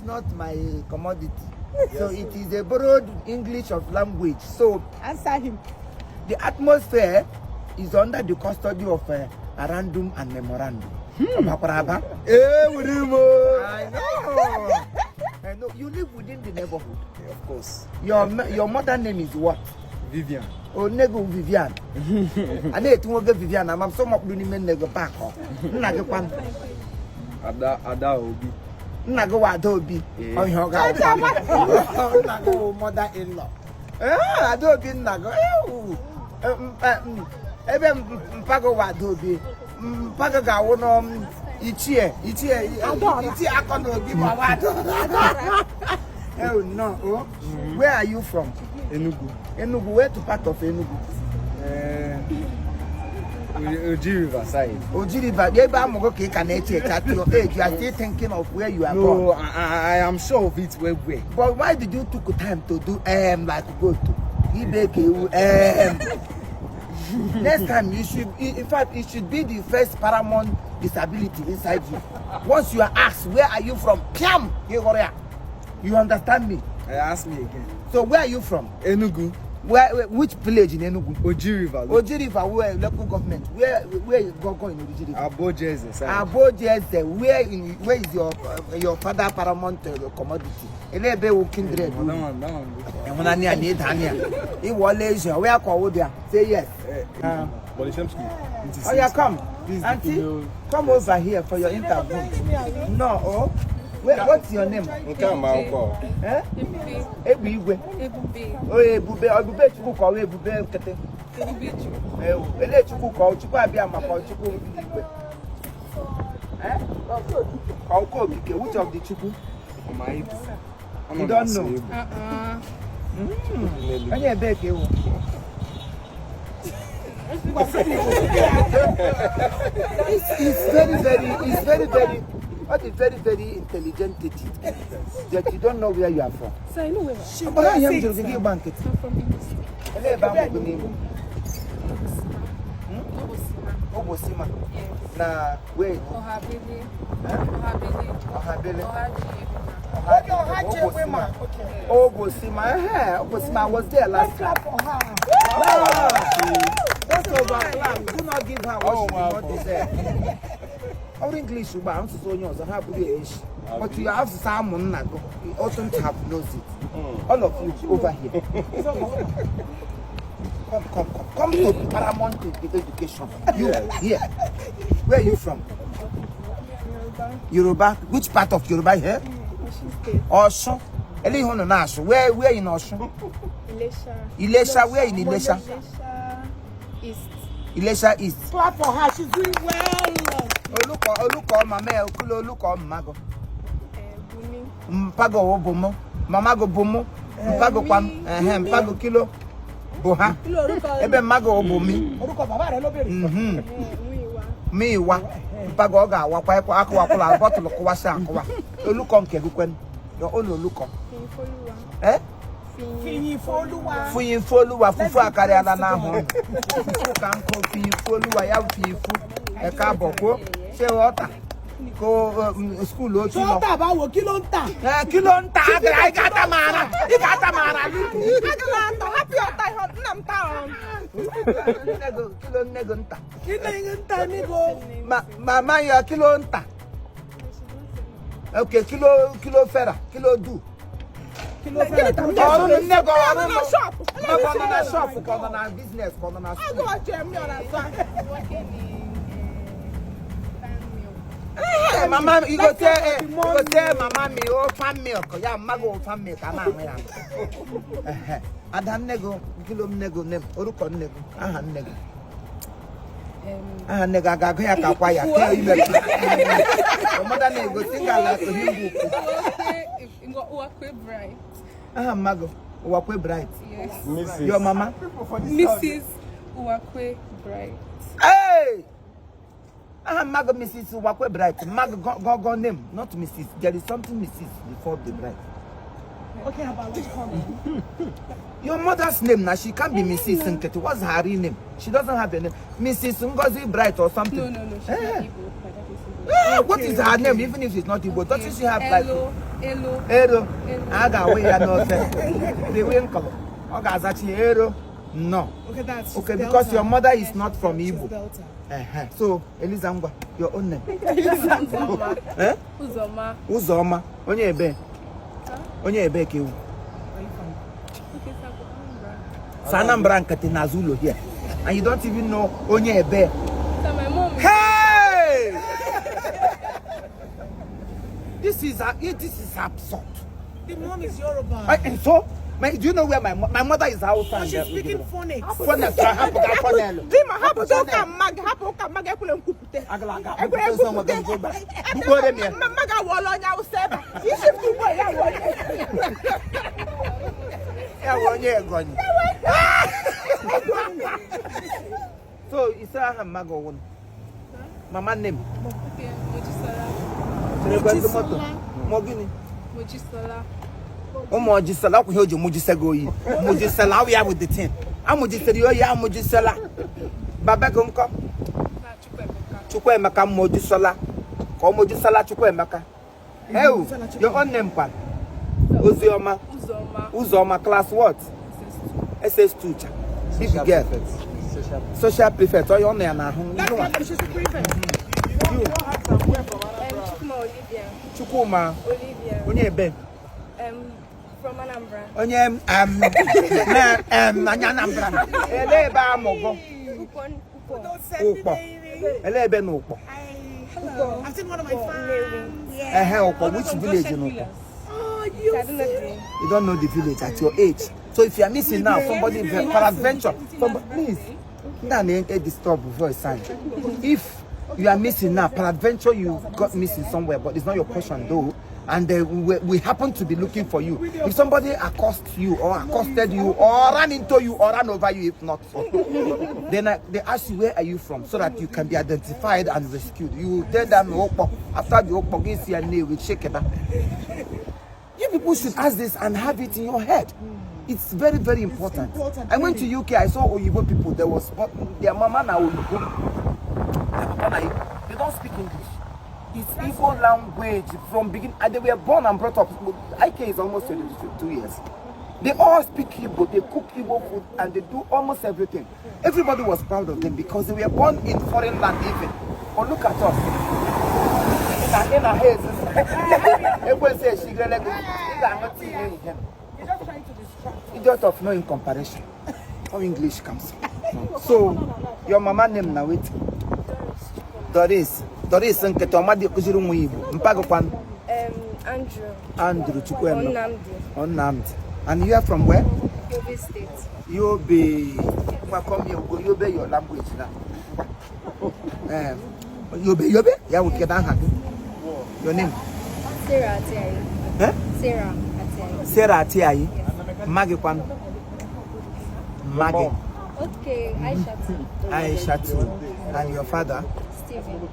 not my commodity. So it is a borrowed English of language. So answer him. The atmosphere is under the custody of Arandum and Memorandum. I know. You live within the neighborhood. Yeah, of course. Your mother name is what? Vivian. Oh, nego Vivian. I need to get Vivian. I'm so much doing nego back. Ada Obi. Nago Adobe. Oh, your God. Nago mother-in-law. Adobe Nago. Even Mpago Adobe. Mpago Gawono. Ichie. Oh no. Where are you from? Enugu. Enugu. Where to part of Enugu? Oji River side. Oji River. You are still thinking of where you are from? born. No, I am sure of it. Where? But why did you took time to do like go to Ibeke Next time you should, in fact, it should be the first paramount disability inside you. Once you are asked, where are you from? Piam! You understand me? Ask me again. So where are you from? Enugu. Which village in Enugu? Oji River. Oji River, where local government? Where you go in Oji River? Abojeze. Abojeze. Where is your father paramount commodity? Elebe kindred. Where Kawodia? Say yes. Oh yeah, come. Auntie, come over here for your interview. No, oh. What's your name? Ebube. Oh, Ebube. Ebube Chukwu call Ebube Kete. Ele Chukwu call Chukwu Abia Mako Chukwu Igwe. Call which of the Chukwu? You don't know. Onye beg you. It's very what a very intelligent teacher that you don't know where you are from. So I know where. But I am from Igbo. I'm from Igbo. Obosima. Na where? Ohabele. Obosima. Obosima was there last time. That's over. Do not give her what she did not deserve. Our English, but you have someone that oughtn't have knows it. All of you over here. Come to paramount education. You here. Where are you from? Yoruba. Which part of Yoruba here? Osun. Where in Osun? Ilesha. Where in Ilesha? East. Ilesha East. Clap for her. She's doing well. Oluko mama okulo oluko mago. Bumi. Mpago obomo. Mama go bomo. Mpago kwam. Mpago kilo. Boha. Ebe mago obomi. Oruko baba re lo bere. Miwa. Mpago oga awakwa ekwa akwa kula bottle ko wasa akwa. Oluko nke gukwen. Your own oluko. Fuyinfoluwa fufu akari ala na ho. Fufu kan ko fuyinfoluwa ya fufu. E ka boko. Se water. Go school o ti mo. So ta ba wo kilo nta. Kilo nta agara igata mara. Igata mara. Agala nta happy ota ho nam ta on. Kilo nego nta. Kilo nta nego. Mama ya kilo nta. Okay, kilo fera, kilo do. Kilo fera. Nego shop. Nego na shop, ko na business, ko na school. I go jam me on that. Mama, you go tell mama me o fan milk. Ya mago fan milk ama we am. Adam nego, kilo nego nem, oruko nego, aha nego. Nego agago ya ka kwa ya. Tell you me. Mother nego singa la to him. Ngo Uwakwe Bright. Mago, Uwakwe Bright. Yes. Mrs. Your mama? Mrs. Uwakwe Bright. Hey! Mago Mrs. Uwakwe Bright. Mago go name, not Mrs. There is something Mrs. before the Bright. Okay, about which one? Your mother's name now, she can't be Mrs. Nketi. What's her real name? She doesn't have a name. Mrs. Ngozi Bright or something. No, she's not Igbo. What is her name, even if she's not Igbo? Doesn't she have like... Elo. Ero. I got way I know the winkle. Okay, actually Ero. No. Okay, that's Okay, Delta. because your mother is not from She's Igbo. Delta. So, Elizangwa, your own name. Uzoma. Eh? Uzoma. Uzoma. Onye ebe. Onye ebe ke u. Where are you from? Okay, Sanambra. Sanambra nkati na Zulu here. And you don't even know Onye ebe. So my mom. Hey! This is absurd. The mom is Yoruba. And so, do you know where my mother is Hausa? Oh, she's speaking phonics. Phonics. Dima hapo toka mag ekule nkupute. Maga wolo nya useba. Isi fubo ya wolo. So, Isa Mago one. Mama name. Okay, Mojisola. Mogini. Mojisola. Mojisela ko hejo Mojisego yi. Mojisela we are with the team. I'm Mojisela yo ya Mojisela. Baba ko nko. Chukwemeka Mojisela. Ko Mojisela Chukwemeka. Hey, your own name pa. Uzioma. Uzoma class what? SS2 cha. Big girl. Social prefect. Oh, your name na hu. She's a prefect. Chukuma Olivia. Chukuma. Olivia. Onye ebe. From Anambra. Onye Anambra. Ele ebe amogo. Ukpo. Ele ebe no ukpo. Hello. I've seen one of my fans. Ukpo. Which village in Ukpo? Oh, you You don't know the village at your age. So if you are missing now, somebody peradventure, please, don't disturb before it's time. If you are missing now, peradventure you got missing somewhere, but it's not your portion though, and we happen to be looking for you. If somebody accosts you or accosted you or ran into you or ran over you, if not so, then they ask you where are you from so that you can be identified and rescued. You tell them after the Okpo your name with shake it. You people should ask this and have it in your head. It's very, very important. I went to UK, I saw Oyibo people, there was their mama now Oyibo. They don't speak English. It's Igbo language from beginning, and they were born and brought up. IK is almost 22 years. They all speak Igbo, they cook Igbo food, and they do almost everything. Everybody was proud of them because they were born in foreign land even. But look at us. In our heads, everyone says she got idiot of no in comparison. How English comes. So your mama name now wait. Doris nke tomadi kuziru mu Igbo. Mpago kwan. Andrew Chukwemeka. Onnamdi. And you are from where? Yobe State. Yobe. Welcome Yobe your language now. Yobe? Yeah, we get down. Your name? Sarah Atiayi. Huh? Sarah Atiayi. Sarah Atiayi. Yes. Maggi kwan. Maggi. Okay, Aisha too. Aisha too. And your father?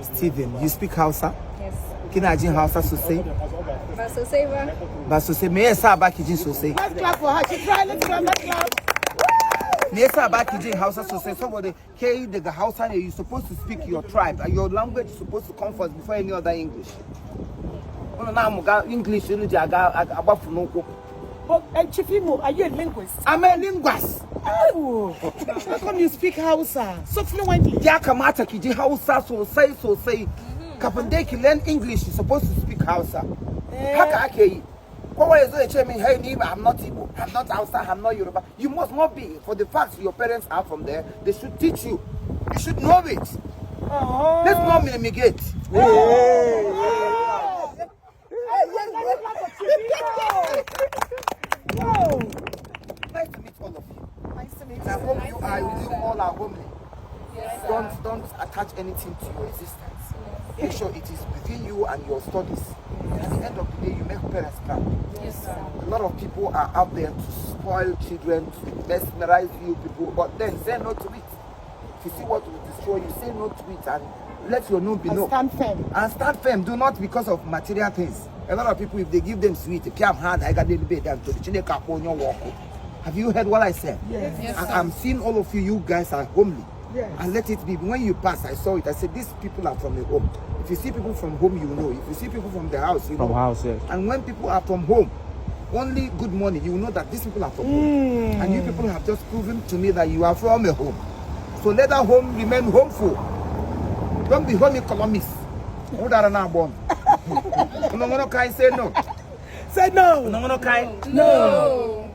Steven. You speak Hausa? Yes. Kina Hausa sosai? Ba sosai ba. Ba sosai. Me yasa baki jin sosai? Let's clap for her. She tried. Let's clap. Me yasa baki jin Hausa sosai? Somebody ke daga Hausa ne, you supposed to speak your tribe. And your language is supposed to come first before any other English. English Oh, and Chifimo, are you a linguist? I'm a linguist. Oh, how come you speak Hausa so fluently? Ya kamata ki ji Hausa sosai. Kafin dai ki learn English, you're supposed to speak Hausa. Haka ake yi. Kowa yazo ya ce min, hey, I'm not Igbo, I'm not Hausa, I'm not Yoruba. You must not be. For the fact your parents are from there, they should teach you. You should know it. Oh. Let's not mitigate. Whoa. Nice to meet all of you. Nice to meet And I hope you all are homely. Yes. Don't attach anything to your existence. Make sure it is within you and your studies. At the end of the day, you make parents proud. Yes, sir. A lot of people are out there to spoil children, to mesmerize you people, but then say no to it. If you see what will destroy you, say no to it and let your no be no. Stand firm. And stand firm. Do not because of material things. A lot of people, if they give them sweet, have you heard what I said? Yes. Yes, And sir. I'm seeing all of you guys are homely. Yes. and let it be. When you pass, I saw it. I said, these people are from a home. If you see people from home, you know. If you see people from the house, you know. From house, yes. And when people are from home, only good morning, you will know that these people are from home. And you people have just proven to me that you are from a home. So let that home remain homeful. Don't be home economists. Who are not born? No, can say no. Say no. No, can. No.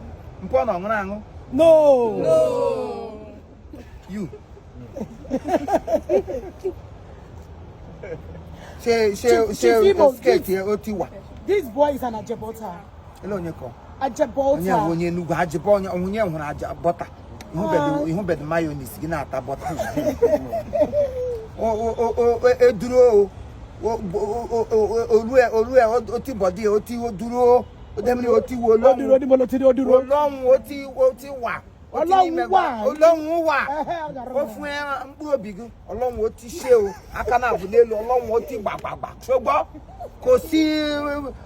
No. No. You. She, This boy is an Ajebota. hello, Nyeko. Ajebota. Onye nugu ajebonye onye hụrụ aja bọta ihu bed mayonnaise gị na-ata bọta eduro olue oti body oti oduro odemri oti wo Ọlọ́run oti wa Ọlọ́run wa ó fún ẹ mkpụrụ obi gị Ọlọ́run oti ṣe o aka na abụ n'elu Ọlọ́run oti gbagbagba ṣogbọ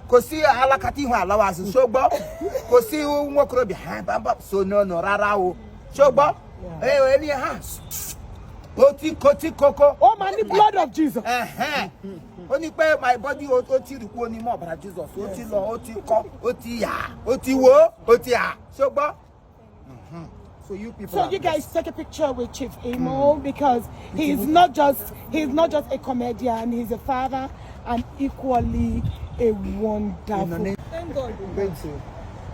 kò sí alakati ihu alawa asị ṣogbọ kò sí nwokorobịa ha baba so no rárá o ṣogbọ ẹni ha oti koko Oh man, the blood of Jesus. ó ní pé my body ó ti rìkú onímọ̀ ọ̀bàrà Jesus ó ti lọ ó ti kọ́ ó ti yà ó ti wo ó ti yà ṣogbọ. So you people. So you guys take a picture with Chief Imo because he's not just a comedian, he's a father and equally a wonderful. Thank God. Going to.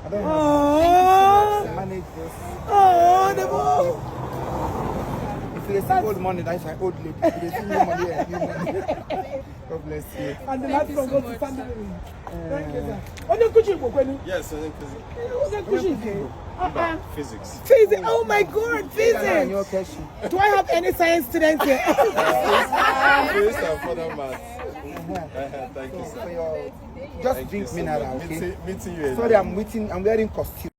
I don't Oh, know. Manage this. oh, the boy. If you see old money, that's my old lady. If you see new money, new money. God bless you. And the last one goes to family. Thank you, sir. What are you cooking for? Yes, I think physics. What's that cooking? Physics. Physics. Oh my God, And physics. your question. Do I have any science students here? Physics and further maths. Thank you, For sir. your, just Thank drink you so mineral, much. okay? Meeting you. Sorry, I'm wearing costume.